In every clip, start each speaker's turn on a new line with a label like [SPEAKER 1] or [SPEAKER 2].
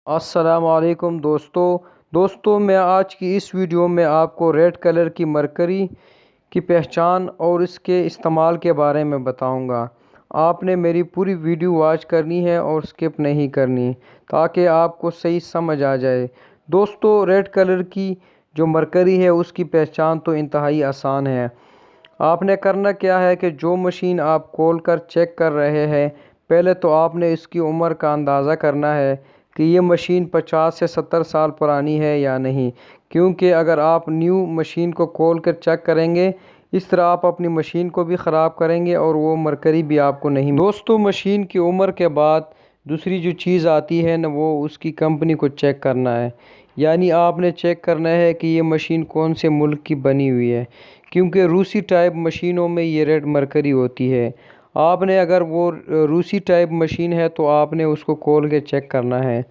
[SPEAKER 1] السلام علیکم دوستو میں آج کی اس ویڈیو میں آپ کو ریڈ کلر کی مرکری کی پہچان اور اس کے استعمال کے بارے میں بتاؤں گا۔ آپ نے میری پوری ویڈیو واچ کرنی ہے اور سکپ نہیں کرنی تاکہ آپ کو صحیح سمجھ آ جائے۔ دوستو، ریڈ کلر کی جو مرکری ہے اس کی پہچان تو انتہائی آسان ہے۔ آپ نے کرنا کیا ہے کہ جو مشین آپ کھول کر چیک کر رہے ہیں، پہلے تو آپ نے اس کی عمر کا اندازہ کرنا ہے کہ یہ مشین 50 سے 70 سال پرانی ہے یا نہیں، کیونکہ اگر آپ نیو مشین کو کھول کر چیک کریں گے اس طرح آپ اپنی مشین کو بھی خراب کریں گے اور وہ مرکری بھی آپ کو نہیں ملے۔ دوستو، مشین کی عمر کے بعد دوسری جو چیز آتی ہے نا، وہ اس کی کمپنی کو چیک کرنا ہے۔ یعنی آپ نے چیک کرنا ہے کہ یہ مشین کون سے ملک کی بنی ہوئی ہے، کیونکہ روسی ٹائپ مشینوں میں یہ ریڈ مرکری ہوتی ہے۔ آپ نے اگر وہ روسی ٹائپ مشین ہے تو آپ نے اس کو کھول کے چیک کرنا ہے۔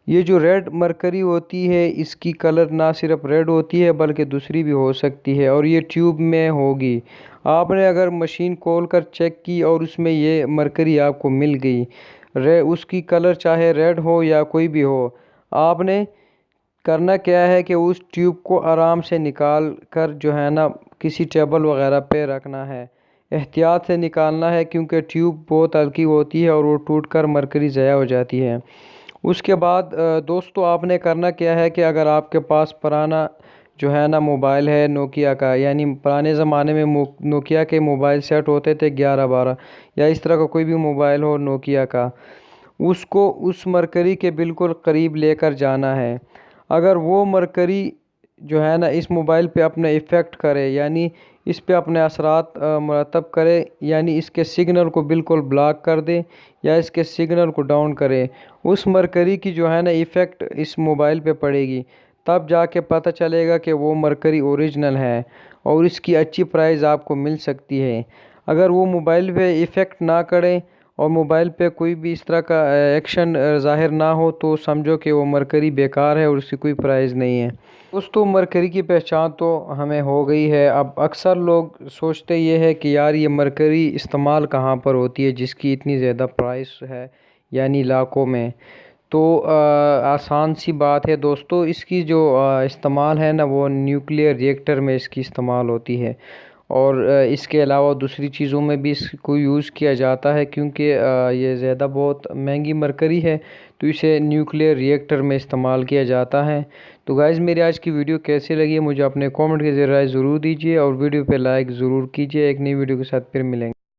[SPEAKER 1] یہ جو ریڈ مرکری ہوتی ہے اس کی کلر نہ صرف ریڈ ہوتی ہے بلکہ دوسری بھی ہو سکتی ہے اور یہ ٹیوب میں ہوگی۔ آپ نے اگر مشین کھول کر چیک کی اور اس میں یہ مرکری آپ کو مل گئی، اس کی کلر چاہے ریڈ ہو یا کوئی بھی ہو، آپ نے کرنا کیا ہے کہ اس ٹیوب کو آرام سے نکال کر جو ہے نا کسی ٹیبل وغیرہ پہ رکھنا ہے۔ احتیاط سے نکالنا ہے کیونکہ ٹیوب بہت ہلکی ہوتی ہے اور وہ ٹوٹ کر مرکری ضائع ہو جاتی ہے۔ اس کے بعد دوستو، آپ نے کرنا کیا ہے کہ اگر آپ کے پاس پرانا جو ہے نا موبائل ہے نوکیا کا، یعنی پرانے زمانے میں نوکیا کے موبائل سیٹ ہوتے تھے 11-12 یا اس طرح کا کوئی بھی موبائل ہو نوکیا کا، اس کو اس مرکری کے بالکل قریب لے کر جانا ہے۔ اگر وہ مرکری جو ہے نا اس موبائل پہ اپنا ایفیکٹ کرے، یعنی اس پہ اپنے اثرات مرتب کرے، یعنی اس کے سگنل کو بالکل بلاک کر دے یا اس کے سگنل کو ڈاؤن کرے، اس مرکری کی جو ہے نا ایفیکٹ اس موبائل پہ پڑے گی، تب جا کے پتہ چلے گا کہ وہ مرکری اوریجنل ہے اور اس کی اچھی پرائز آپ کو مل سکتی ہے۔ اگر وہ موبائل پہ ایفیکٹ نہ کرے اور موبائل پہ کوئی بھی اس طرح کا ایکشن ظاہر نہ ہو تو سمجھو کہ وہ مرکری بیکار ہے اور اس کی کوئی پرائز نہیں ہے۔ دوستو، مرکری کی پہچان تو ہمیں ہو گئی ہے۔ اب اکثر لوگ سوچتے یہ ہے کہ یار یہ مرکری استعمال کہاں پر ہوتی ہے جس کی اتنی زیادہ پرائس ہے، یعنی لاکھوں میں۔ تو آسان سی بات ہے دوستو، اس کی جو استعمال ہے نا وہ نیوکلیئر ری ایکٹر میں اس کی استعمال ہوتی ہے اور اس کے علاوہ دوسری چیزوں میں بھی اس کو یوز کیا جاتا ہے، کیونکہ یہ زیادہ بہت مہنگی مرکری ہے تو اسے نیوکلیئر ری ایکٹر میں استعمال کیا جاتا ہے۔ تو گائز، میری آج کی ویڈیو کیسی لگی ہے مجھے اپنے کامنٹ کے ذریعے ضرور دیجیے اور ویڈیو پہ لائک ضرور کیجیے۔ ایک نئی ویڈیو کے ساتھ پھر ملیں گے۔